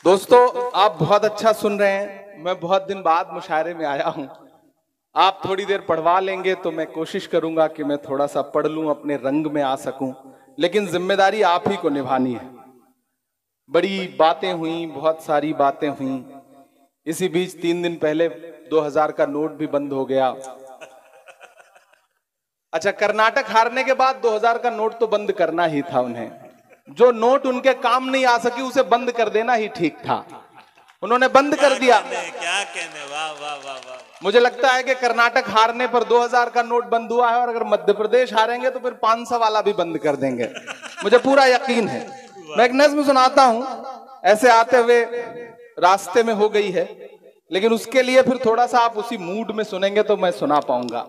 दोस्तों, आप बहुत अच्छा सुन रहे हैं। मैं बहुत दिन बाद मुशायरे में आया हूं। आप थोड़ी देर पढ़वा लेंगे तो मैं कोशिश करूंगा कि मैं थोड़ा सा पढ़ लूं, अपने रंग में आ सकूं, लेकिन जिम्मेदारी आप ही को निभानी है। बड़ी बातें हुई, बहुत सारी बातें हुई। इसी बीच 3 दिन पहले 2000 का नोट भी बंद हो गया। अच्छा, कर्नाटक हारने के बाद 2000 का नोट तो बंद करना ही था उन्हें। जो नोट उनके काम नहीं आ सकी उसे बंद कर देना ही ठीक था। उन्होंने बंद कर दिया। क्या कहने, वाह वाह वाह वाह। मुझे लगता है कि कर्नाटक हारने पर 2000 का नोट बंद हुआ है, और अगर मध्य प्रदेश हारेंगे तो फिर 500 वाला भी बंद कर देंगे। मुझे पूरा यकीन है। मैं एक नज्म सुनाता हूं, ऐसे आते हुए रास्ते में हो गई है, लेकिन उसके लिए फिर थोड़ा सा आप उसी मूड में सुनेंगे तो मैं सुना पाऊंगा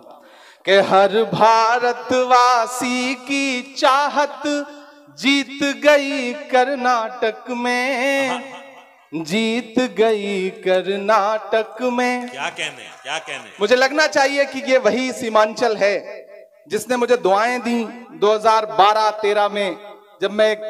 कि हर भारतवासी की चाहत जीत गई कर्नाटक में, जीत गई कर्नाटक में। क्या कहने, क्या कहने। मुझे लगना चाहिए कि ये वही सीमांचल है जिसने मुझे दुआएं दी 2012-13 में, जब मैं एक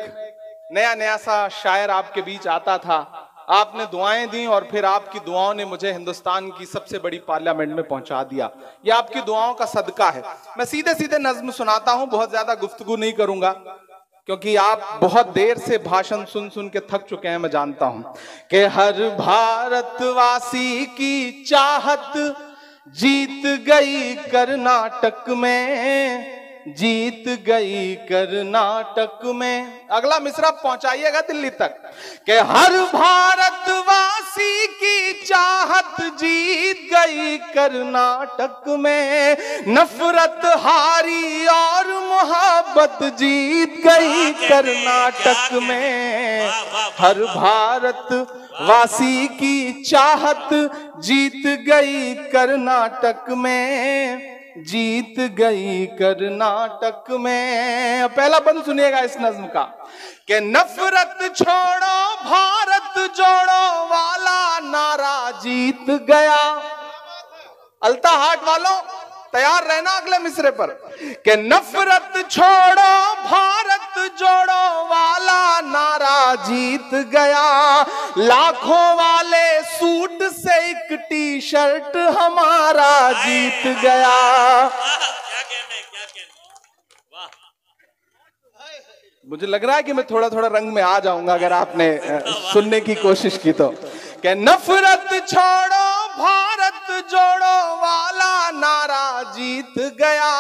नया नया सा शायर आपके बीच आता था। आपने दुआएं दी और फिर आपकी दुआओं ने मुझे हिंदुस्तान की सबसे बड़ी पार्लियामेंट में पहुंचा दिया। ये आपकी दुआओं का सदका है। मैं सीधे सीधे नज्म सुनाता हूं, बहुत ज्यादा गुफ्तगू नहीं करूंगा, क्योंकि आप बहुत देर से भाषण सुन सुन के थक चुके हैं। मैं जानता हूं कि हर भारतवासी की चाहत जीत गई कर्नाटक में, जीत गई कर्नाटक में। अगला मिसरा पहुंचाइएगा दिल्ली तक कि हर भारतवासी की चाहत जीत गई कर्नाटक में, नफरत हारी और मोहब्बत जीत गई कर्नाटक में। हर भारतवासी की चाहत जीत गई कर्नाटक में, जीत गई कर्नाटक में। पहला बंद सुनिएगा इस नज्म का कि नफरत छोड़ो भारत जोड़ो वाला नारा जीत गया। अल्ता हाट वालों तैयार रहना अगले मिसरे पर कि नफरत छोड़ो भारत जोड़ो वाला नारा जीत गया। लाखों वाले सूट से एक टी शर्ट हमारा जीत गया। क्या कहने, क्या कहने, वाह। मुझे लग रहा है कि मैं थोड़ा थोड़ा रंग में आ जाऊंगा अगर आपने सुनने की कोशिश की तो। कि नफरत छोड़ो भारत जोड़ो वाला नारा जीत गया।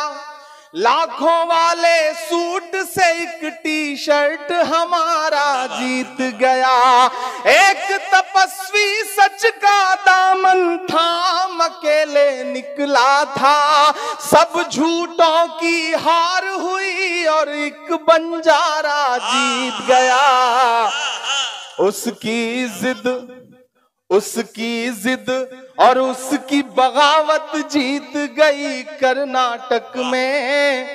लाखों वाले सूट से एक टी शर्ट हमारा जीत गया। एक तपस्वी सच का दामन थाम अकेले निकला था, सब झूठों की हार हुई और एक बंजारा जीत गया। उसकी जिद और उसकी बगावत जीत गई कर्नाटक में।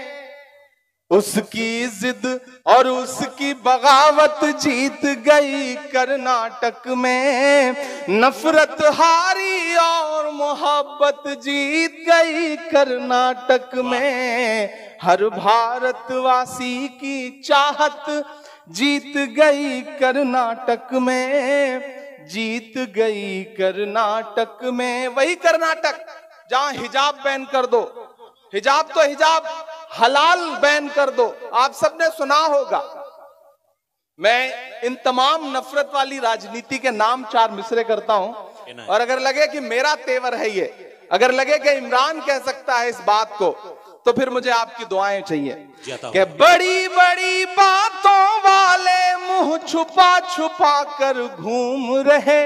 उसकी जिद और उसकी बगावत जीत गई कर्नाटक में। नफरत हारी और मोहब्बत जीत गई कर्नाटक में। हर भारतवासी की चाहत जीत गई कर्नाटक में, जीत गई कर्नाटक में। वही कर्नाटक जहां हिजाब बैन कर दो, हिजाब तो हिजाब हलाल बैन कर दो। आप सबने सुना होगा। मैं इन तमाम नफरत वाली राजनीति के नाम 4 मिसरे करता हूं, और अगर लगे कि मेरा तेवर है ये, अगर लगे कि इमरान कह सकता है इस बात को, तो फिर मुझे आपकी दुआएं चाहिए कि बड़ी बड़ी बातों वाले मुंह छुपा छुपा कर घूम रहे।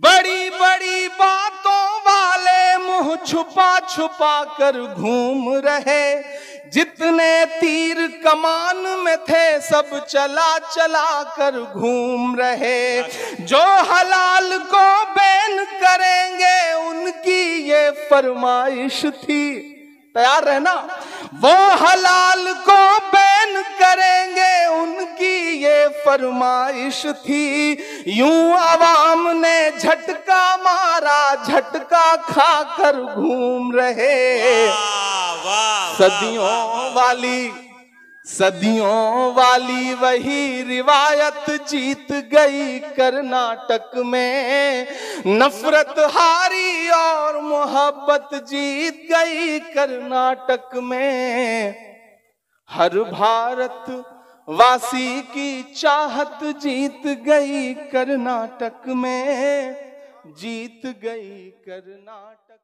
बड़ी बड़ी बातों वाले मुंह छुपा छुपा कर घूम रहे। जितने तीर कमान में थे सब चला चला कर घूम रहे। जो हलाल को बैन करेंगे उनकी ये फरमाइश थी। तैयार रहना। वो हलाल को बैन करेंगे उनकी ये फरमाइश थी। यूं अवाम ने झटका मारा, झटका खाकर घूम रहे। सदियों वाली वही रिवायत जीत गई कर्नाटक में। नफरत हारी और मोहब्बत जीत गई कर्नाटक में। हर भारत वासी की चाहत जीत गई कर्नाटक में, जीत गई कर्नाटक।